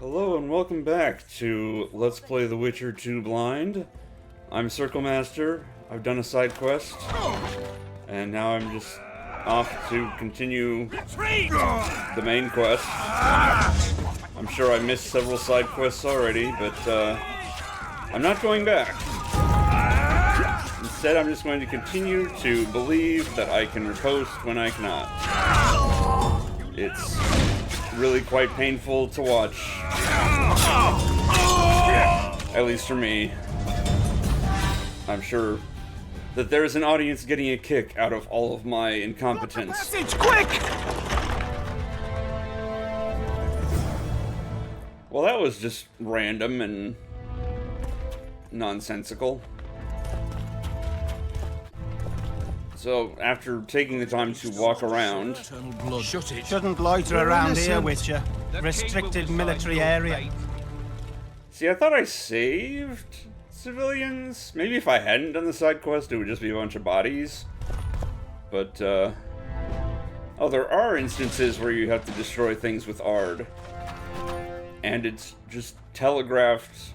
Hello and welcome back to Let's Play The Witcher 2 Blind. I'm Circle Master. I've done a side quest, and now I'm just off to continue the main quest. I'm sure I missed several side quests already, but I'm not going back. Instead, I'm just going to continue to believe that I can riposte when I cannot. It's really quite painful to watch. At least for me. I'm sure that there's an audience getting a kick out of all of my incompetence. Message, quick! Well, that was just random and nonsensical. So, after taking the time to walk around... Shut it. Shouldn't loiter around here, Witcher. Restricted military area. See, I thought I saved civilians. Maybe if I hadn't done the side quest, it would just be a bunch of bodies. But, oh, there are instances where you have to destroy things with Ard. And it's just telegraphed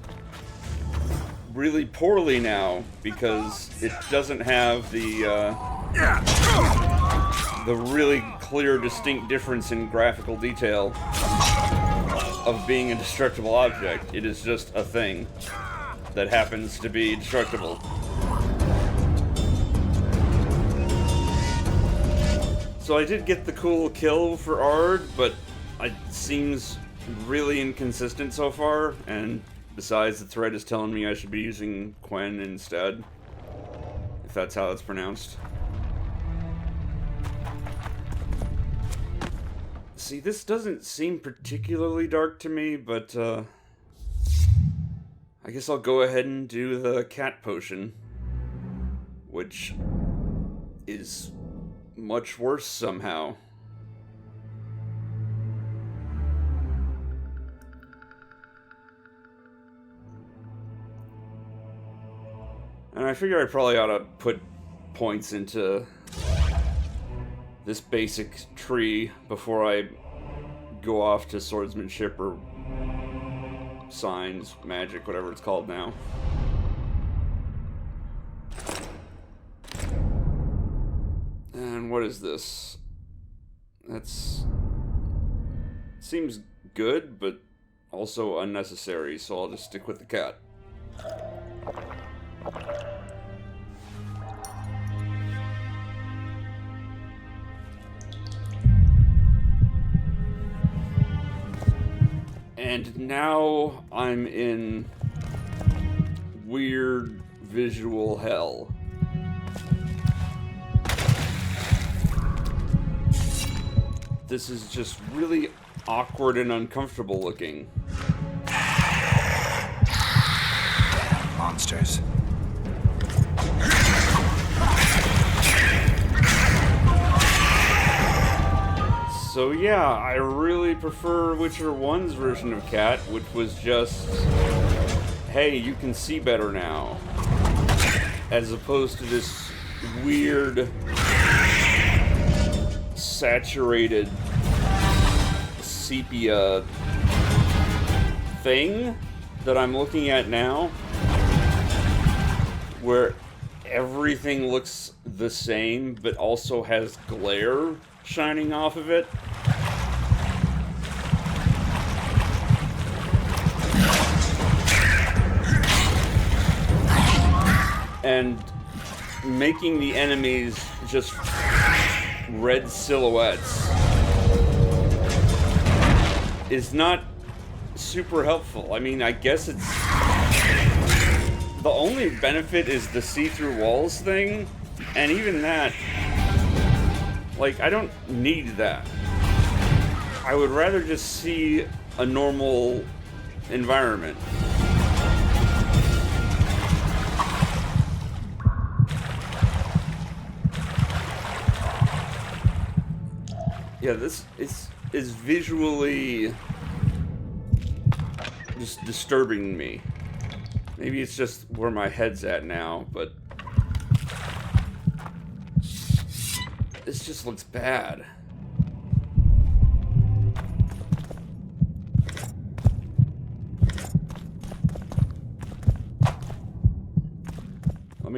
really poorly now, because it doesn't have the really clear, distinct difference in graphical detail of being a destructible object. It is just a thing that happens to be destructible. So I did get the cool kill for Ard, but it seems really inconsistent so far, and besides, the thread is telling me I should be using Quen instead, if that's how it's pronounced. See, this doesn't seem particularly dark to me, but I guess I'll go ahead and do the cat potion, which is much worse somehow. And I figure I probably ought to put points into this basic tree before I go off to swordsmanship or signs, magic, whatever it's called now. And what is this? That's... seems good, but also unnecessary, so I'll just stick with the cat. And now I'm in weird visual hell. This is just really awkward and uncomfortable looking. Monsters. So yeah, I really prefer Witcher 1's version of Cat, which was just, hey, you can see better now. As opposed to this weird, saturated, sepia thing that I'm looking at now, where everything looks the same, but also has glare shining off of it. And making the enemies just red silhouettes is not super helpful. I mean, I guess it's... the only benefit is the see-through walls thing, and even that, like, I don't need that. I would rather just see a normal environment. Yeah, this is visually just disturbing me. Maybe it's just where my head's at now, but this just looks bad.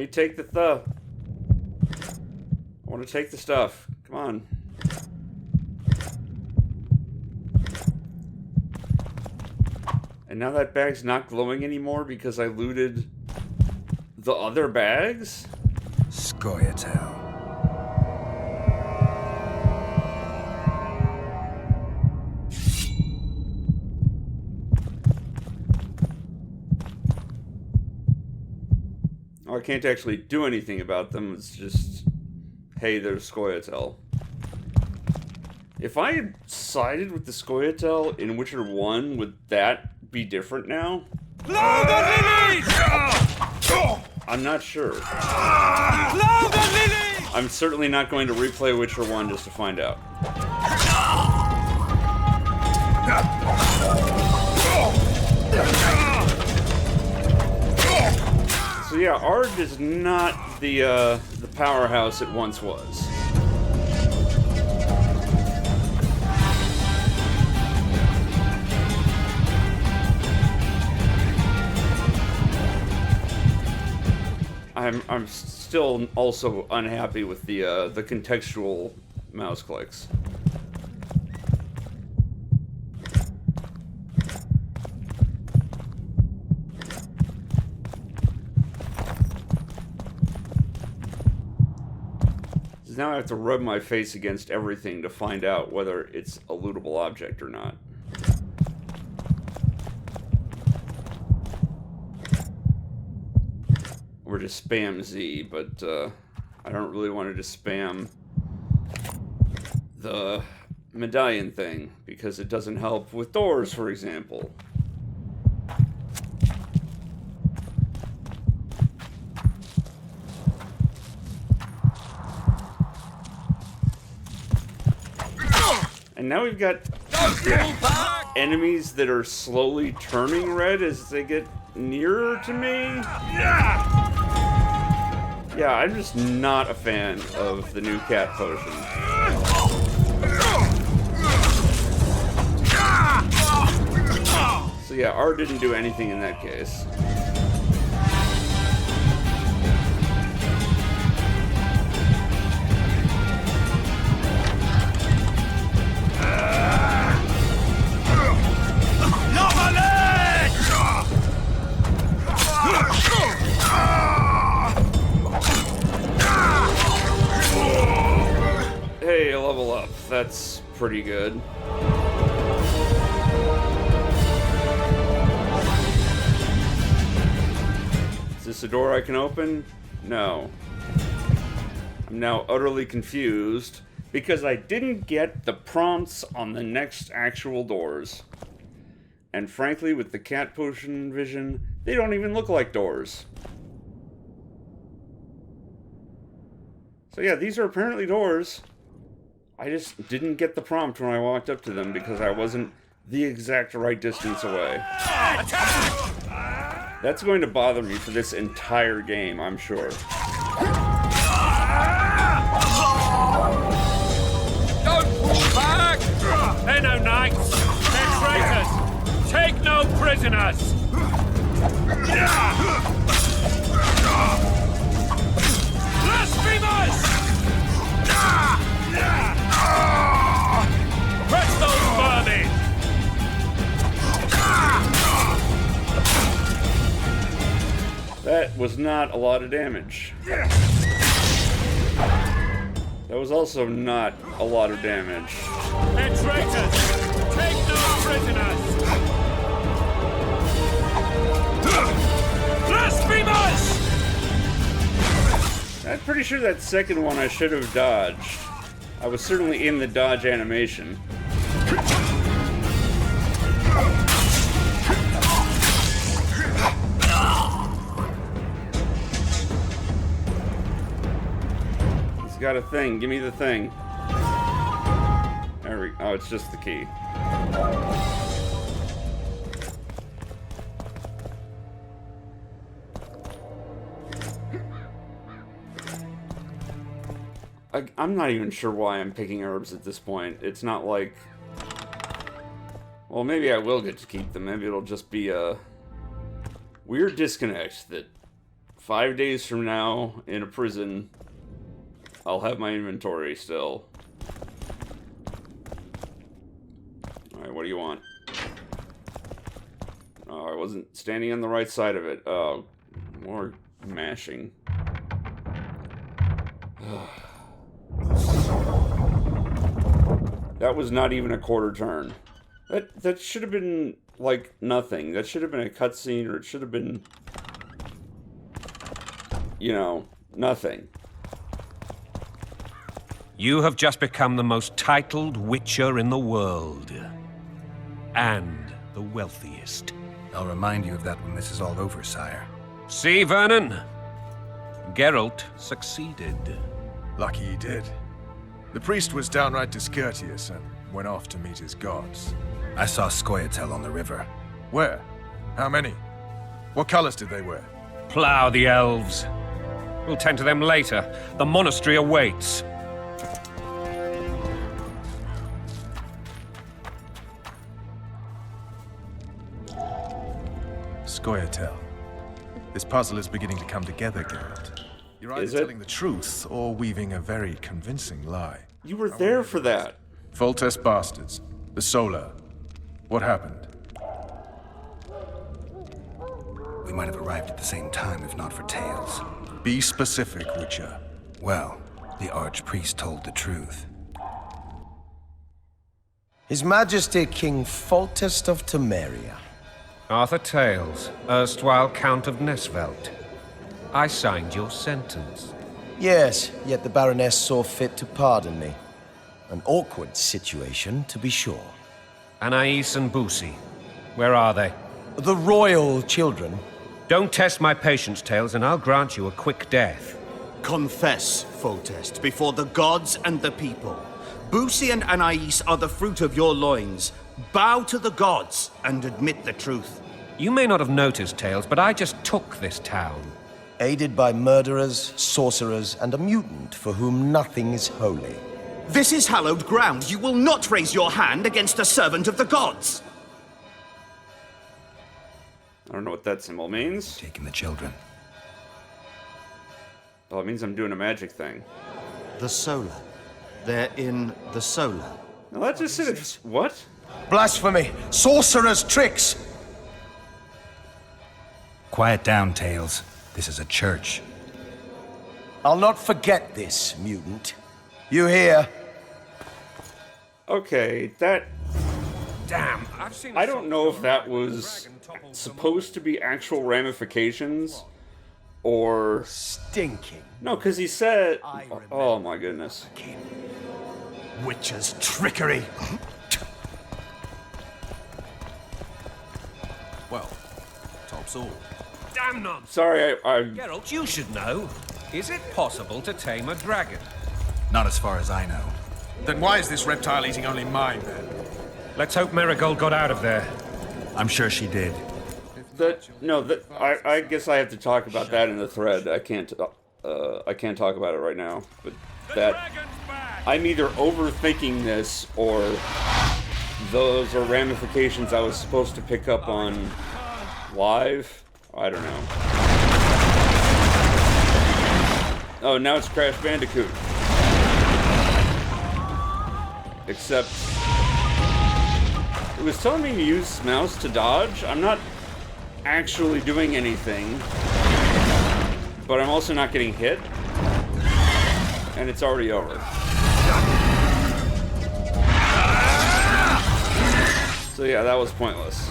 me take the stuff. I want to take the stuff. Come on. And now that bag's not glowing anymore because I looted the other bags? Scoia'tael. Oh, I can't actually do anything about them. It's just, hey, there's Scoia'tael. If I had sided with the Scoia'tael in Witcher 1, would that be different now? Blow the lilies! I'm not sure. Blow the lilies! I'm certainly not going to replay Witcher 1 just to find out. So yeah, Ard is not the powerhouse it once was. I'm still also unhappy with the contextual mouse clicks. Now I have to rub my face against everything to find out whether it's a lootable object or not. Or just spam Z, but I don't really want to just spam the medallion thing, because it doesn't help with doors, for example. And now we've got enemies that are slowly turning red as they get nearer to me. Yeah, I'm just not a fan of the new cat potion. So yeah, Art didn't do anything in that case. Hey, level up. That's pretty good. Is this a door I can open? No. I'm now utterly confused because I didn't get the prompts on the next actual doors. And frankly, with the cat potion vision, they don't even look like doors. So yeah, these are apparently doors. I just didn't get the prompt when I walked up to them because I wasn't the exact right distance away. That's going to bother me for this entire game, I'm sure. Don't pull back! They're no knights! They're traitors! Take no prisoners! Blasphemers! Press those vermin! That was not a lot of damage. That was also not a lot of damage. They're traitors! Take no prisoners! Blasphemers! I'm pretty sure that second one I should have dodged. I was certainly in the dodge animation. He's got a thing. Give me the thing. There we go. Oh, it's just the key. I'm not even sure why I'm picking herbs at this point. It's not like... Well, maybe I will get to keep them. Maybe it'll just be a weird disconnect that 5 days from now in a prison, I'll have my inventory still. Alright, what do you want? Oh, I wasn't standing on the right side of it. Oh, more mashing. That was not even a quarter turn. That should have been, like, nothing. That should have been a cutscene, or it should have been... You know, nothing. You have just become the most titled witcher in the world. And the wealthiest. I'll remind you of that when this is all over, sire. See, Vernon? Geralt succeeded. Lucky he did. The priest was downright discourteous and went off to meet his gods. I saw Scoia'tael on the river. Where? How many? What colors did they wear? Plough the elves. We'll tend to them later. The monastery awaits. Scoia'tael. This puzzle is beginning to come together, Geralt. You're either Is it? telling the truth or weaving a very convincing lie. You were there for that. Foltest bastards. The Solar. What happened? We might have arrived at the same time if not for Tales. Be specific, Witcher. Well, the Archpriest told the truth. His Majesty King Foltest of Temeria. Arthur Tales, erstwhile Count of Nesvelt. I signed your sentence. Yes, yet the Baroness saw fit to pardon me. An awkward situation, to be sure. Anais and Boosie, where are they? The royal children. Don't test my patience, Tales, and I'll grant you a quick death. Confess, Foltest, before the gods and the people. Boosie and Anais are the fruit of your loins. Bow to the gods and admit the truth. You may not have noticed, Tales, but I just took this town. Aided by murderers, sorcerers, and a mutant for whom nothing is holy. This is hallowed ground. You will not raise your hand against a servant of the gods. I don't know what that symbol means. Taking the children. Well, it means I'm doing a magic thing. The Solar. They're in the Solar. Now that just said it's... What? Blasphemy! Sorcerer's tricks! Quiet down, Tales. This is a church. I'll not forget this, mutant. You hear? Okay, that... Damn, I've seen... I don't know if that was supposed to be actual ramifications, or... Stinking. No, because he said... Oh my goodness. Witcher's trickery. Well, tops all. Damn nonsense! Sorry, I Geralt, you should know. Is it possible to tame a dragon? Not as far as I know. Then why is this reptile eating only mine, then? Let's hope Marigold got out of there. I'm sure she did. I guess I have to talk about that in the thread. I can't talk about it right now. But that I'm either overthinking this, or those are ramifications I was supposed to pick up on live. I don't know. Oh, now it's Crash Bandicoot. Except it was telling me to use mouse to dodge. I'm not actually doing anything, but I'm also not getting hit, and it's already over. So yeah, that was pointless.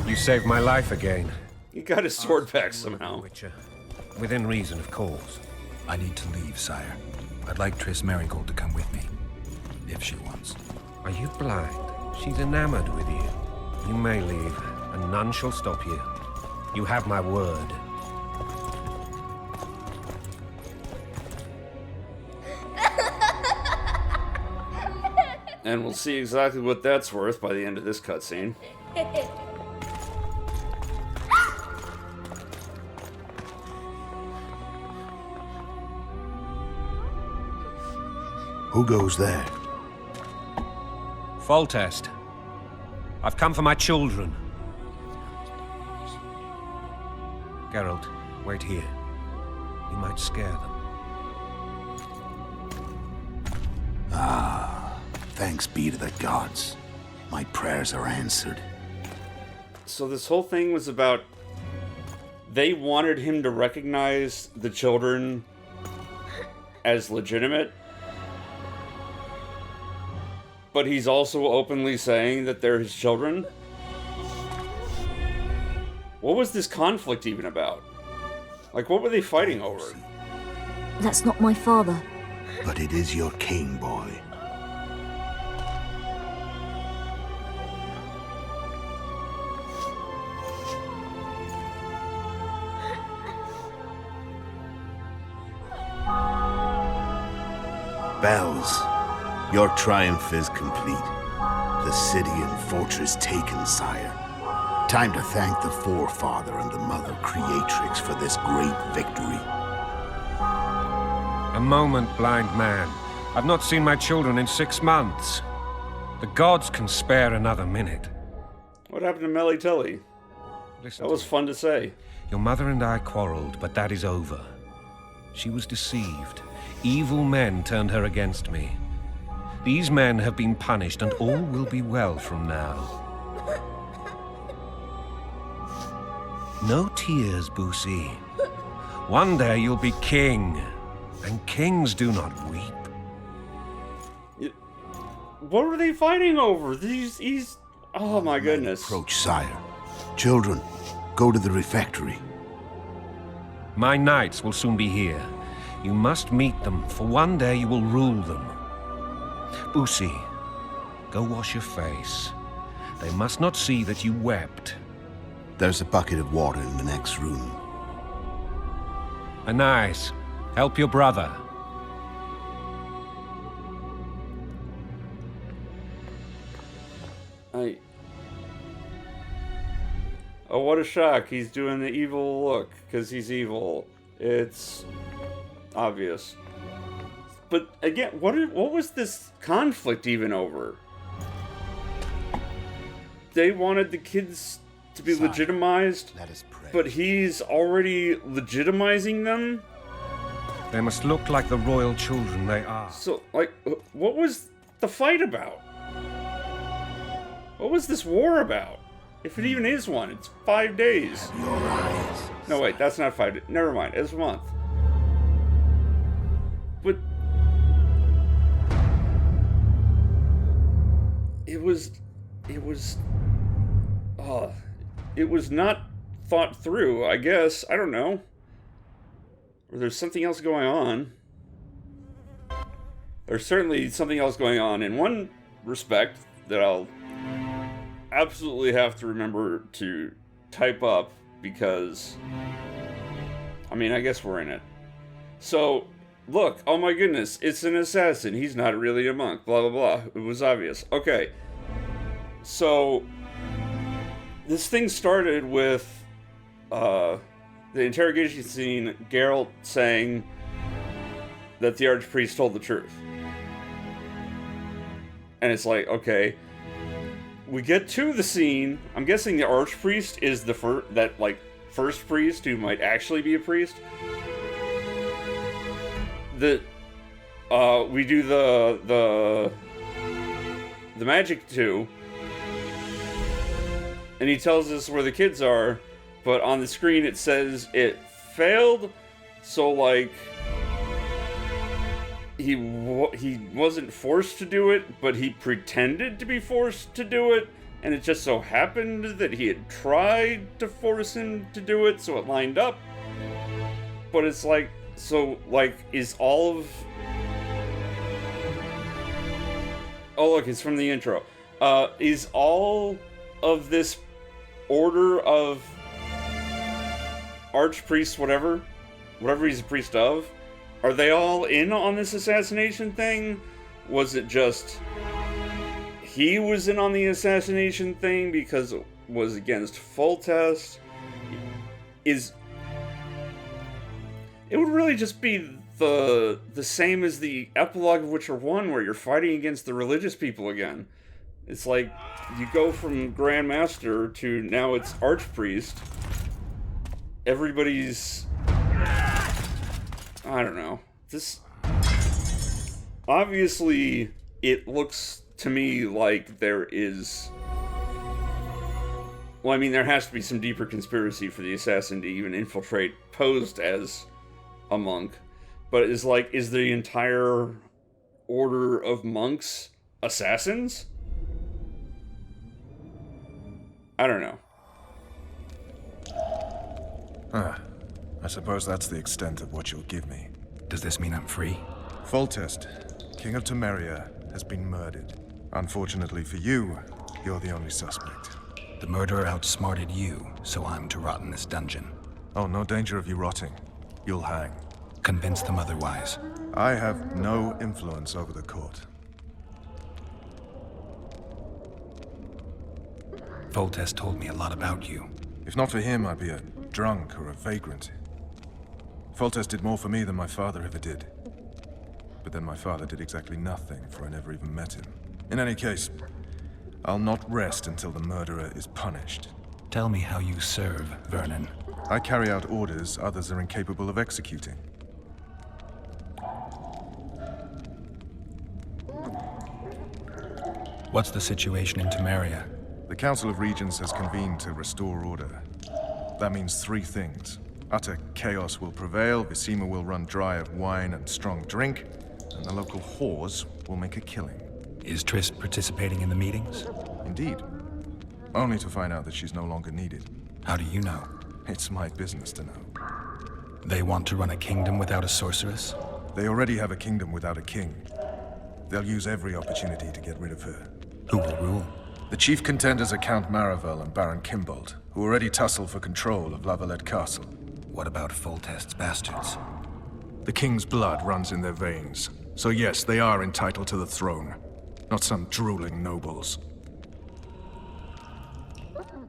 You saved my life again. He got his sword back somehow. Witcher. Within reason, of course. I need to leave, sire. I'd like Triss Marigold to come with me. If she wants. Are you blind? She's enamored with you. You may leave, and none shall stop you. You have my word. And we'll see exactly what that's worth by the end of this cutscene. Who goes there? Foltest. I've come for my children. Geralt, wait here. You might scare them. Thanks be to the gods. My prayers are answered. So this whole thing was about... They wanted him to recognize the children as legitimate. But he's also openly saying that they're his children? What was this conflict even about? Like, what were they fighting over? That's not my father. But it is your king, boy. Bells, your triumph is complete. The city and fortress taken, sire. Time to thank the Forefather and the Mother Creatrix for this great victory. A moment, blind man. I've not seen my children in 6 months. The gods can spare another minute. What happened to Melly Tilly? Listen That was fun to say. Your mother and I quarreled, but that is over. She was deceived. Evil men turned her against me. These men have been punished, and all will be well from now. No tears, Boosie. One day you'll be king, and kings do not weep. What were they fighting over? These... Oh my goodness. Approach, sire. Children, go to the refectory. My knights will soon be here. You must meet them, for one day you will rule them. Boosie, go wash your face. They must not see that you wept. There's a bucket of water in the next room. Anais, help your brother. Oh, what a shock. He's doing the evil look, because he's evil. It's obvious. But again, what was this conflict even over? They wanted the kids to be legitimized, Let us pray. but he's already legitimizing them? They must look like the royal children they are. So, like, what was the fight about? What was this war about? If it even is one, it's 5 days. Your eyes. No, wait, that's not 5 days. Never mind, it's a month. But... It was not thought through, I guess. I don't know. Or there's something else going on. There's certainly something else going on in one respect that I'll absolutely have to remember to type up because, I mean, I guess we're in it. So, look, oh my goodness, it's an assassin. He's not really a monk, blah, blah, blah. It was obvious. Okay. So, this thing started with the interrogation scene, Geralt saying that the Archpriest told the truth. And it's like, okay, we get to the scene. I'm guessing the Archpriest is the first priest who might actually be a priest. We do the magic 2. And he tells us where the kids are, but on the screen it says it failed, so like he wasn't forced to do it, but he pretended to be forced to do it, and it just so happened that he had tried to force him to do it, so it lined up. But it's like, so like, is all of... Oh look, it's from the intro. Is all of this order of archpriests, whatever he's a priest of, are they all in on this assassination thing? Was it just he was in on the assassination thing because it was against Foltest? It would really just be the same as the epilogue of Witcher 1, where you're fighting against the religious people again. It's like, you go from Grand Master to now it's Archpriest. Everybody's... I don't know. This... Obviously, it looks to me like there is... Well, I mean, there has to be some deeper conspiracy for the assassin to even infiltrate posed as a monk. But is the entire order of monks assassins? I don't know. I suppose that's the extent of what you'll give me. Does this mean I'm free? Foltest, King of Temeria, has been murdered. Unfortunately for you, you're the only suspect. The murderer outsmarted you, so I'm to rot in this dungeon. Oh, no danger of you rotting. You'll hang. Convince them otherwise. I have no influence over the court. Foltest told me a lot about you. If not for him, I'd be a drunk or a vagrant. Foltest did more for me than my father ever did. But then my father did exactly nothing, for I never even met him. In any case, I'll not rest until the murderer is punished. Tell me how you serve, Vernon. I carry out orders others are incapable of executing. What's the situation in Temeria? The Council of Regents has convened to restore order. That means three things. Utter chaos will prevail, Visima will run dry of wine and strong drink, and the local whores will make a killing. Is Triss participating in the meetings? Indeed. Only to find out that she's no longer needed. How do you know? It's my business to know. They want to run a kingdom without a sorceress? They already have a kingdom without a king. They'll use every opportunity to get rid of her. Who will rule? The chief contenders are Count Maravel and Baron Kimbold, who already tussle for control of Lavalette Castle. What about Foltest's bastards? The king's blood runs in their veins, so yes, they are entitled to the throne. Not some drooling nobles.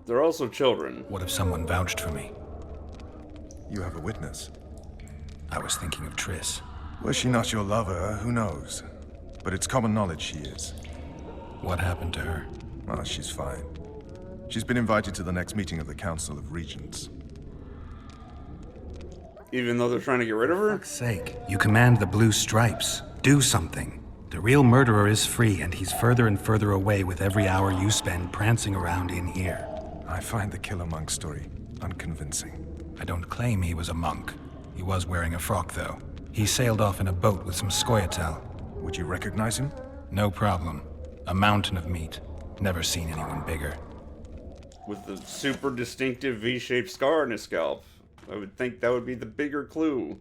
They're also children. What if someone vouched for me? You have a witness. I was thinking of Triss. Was she not your lover, who knows? But it's common knowledge she is. What happened to her? Oh, she's fine. She's been invited to the next meeting of the Council of Regents. Even though they're trying to get rid of her? For fuck's sake, you command the Blue Stripes. Do something. The real murderer is free, and he's further and further away with every hour you spend prancing around in here. I find the Killer Monk story unconvincing. I don't claim he was a monk. He was wearing a frock, though. He sailed off in a boat with some Scoia'tael. Would you recognize him? No problem. A mountain of meat. Never seen anyone bigger. With the super distinctive V-shaped scar on his scalp. I would think that would be the bigger clue.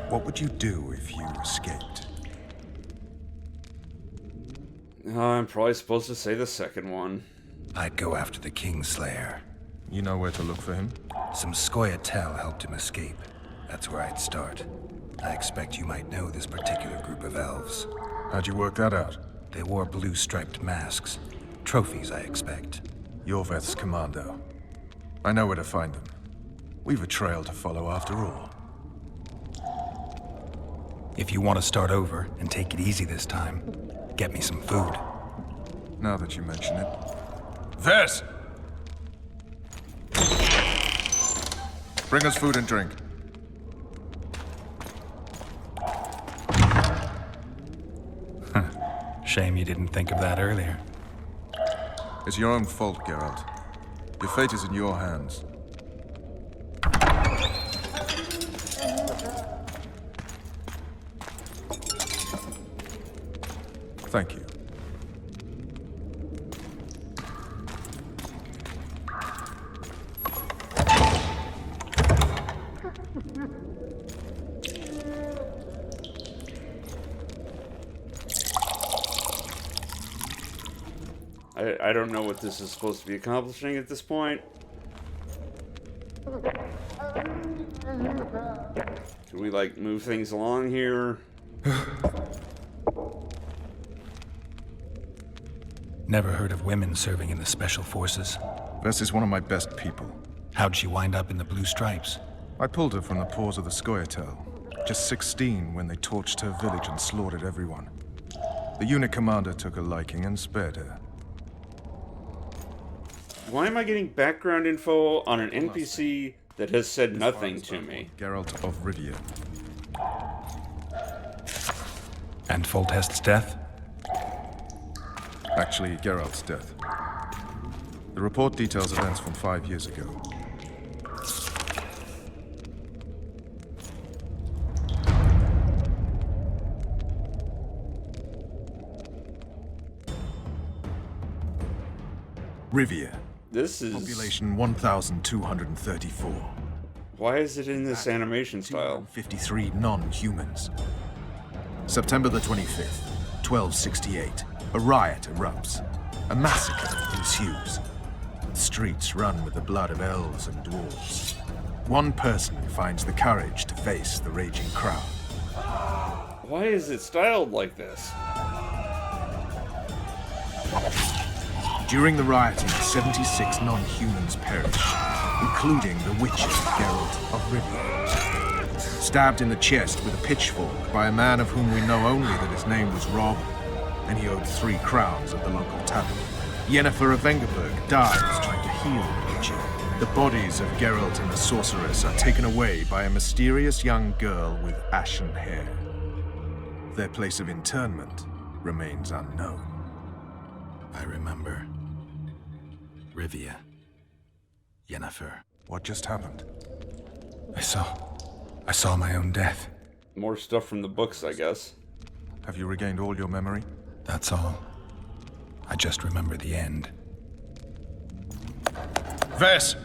What would you do if you escaped? I'm probably supposed to say the second one. I'd go after the Kingslayer. You know where to look for him? Some Scoia'tael helped him escape. That's where I'd start. I expect you might know this particular group of elves. How'd you work that out? They wore blue-striped masks. Trophies, I expect. Yorveth's commando. I know where to find them. We've a trail to follow after all. If you want to start over and take it easy this time, get me some food. Now that you mention it. Vess! Bring us food and drink. Shame you didn't think of that earlier. It's your own fault, Geralt. Your fate is in your hands. Thank you. I don't know what this is supposed to be accomplishing at this point. Can we, like, move things along here? Never heard of women serving in the Special Forces. Vess is one of my best people. How'd she wind up in the Blue Stripes? I pulled her from the paws of the Scoia'tael. Just 16 when they torched her village and slaughtered everyone. The unit commander took a liking and spared her. Why am I getting background info on an NPC that has said nothing to me? Geralt of Rivia. And Foltest's death? Actually, Geralt's death. The report details events from 5 years ago. Rivia. This is... Population 1,234. Why is it in this animation style? 53 non-humans. September the 25th, 1268. A riot erupts. A massacre ensues. The streets run with the blood of elves and dwarves. One person finds the courage to face the raging crowd. Why is it styled like this? During the rioting, 76 non-humans perished, including the witcher Geralt of Rivia. Stabbed in the chest with a pitchfork by a man of whom we know only that his name was Rob, and he owed 3 crowns at the local tavern. Yennefer of Vengerberg dies trying to heal the witcher. The bodies of Geralt and the sorceress are taken away by a mysterious young girl with ashen hair. Their place of interment remains unknown. I remember. Rivia. Yennefer. What just happened? I saw my own death. More stuff from the books, I guess. Have you regained all your memory? That's all. I just remember the end. Vess!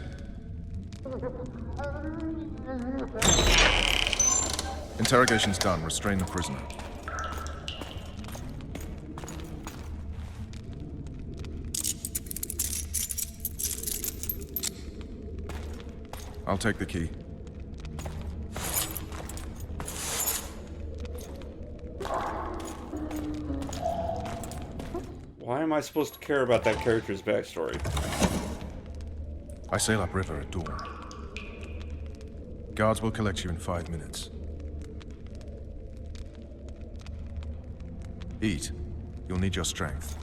Interrogation's done. Restrain the prisoner. I'll take the key. Why am I supposed to care about that character's backstory? I sail upriver at dawn. Guards will collect you in 5 minutes. Eat. You'll need your strength.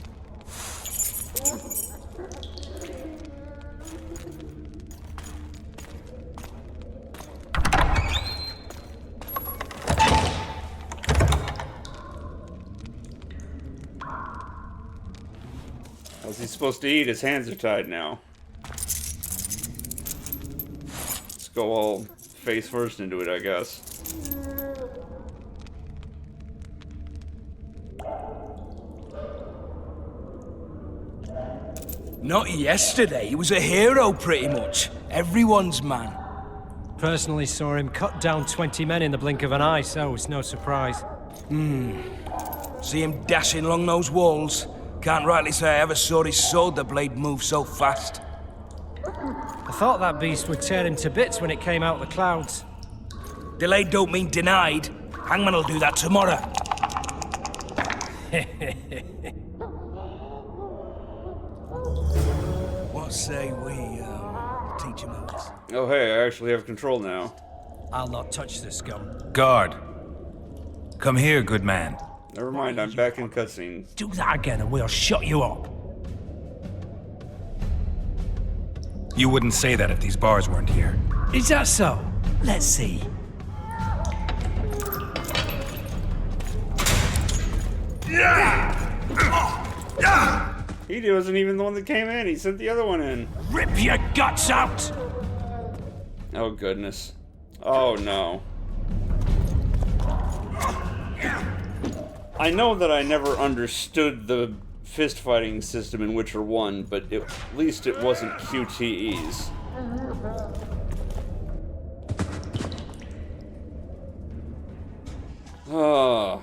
How's he supposed to eat? His hands are tied now. Let's go all face first into it, I guess. Not yesterday. He was a hero, pretty much. Everyone's man. Personally saw him cut down 20 men in the blink of an eye, so it's no surprise. See him dashing along those walls? Can't rightly say I ever saw his sword the blade move so fast. I thought that beast would tear him to bits when it came out of the clouds. Delayed don't mean denied. Hangman will do that tomorrow. What say we teach him this? Oh hey, I actually have control now. I'll not touch this scum. Guard! Come here, good man. Never mind, I'm back in cutscenes. Do that again and we'll shut you up. You wouldn't say that if these bars weren't here. Is that so? Let's see. He wasn't even the one that came in, he sent the other one in. Rip your guts out! Oh goodness. Oh no. I know that I never understood the fist fighting system in Witcher 1, but at least it wasn't QTEs. Well,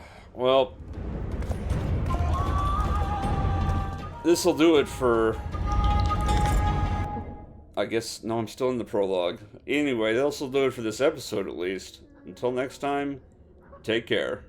this'll do it for... I guess, no, I'm still in the prologue. Anyway, this'll do it for this episode at least. Until next time, take care.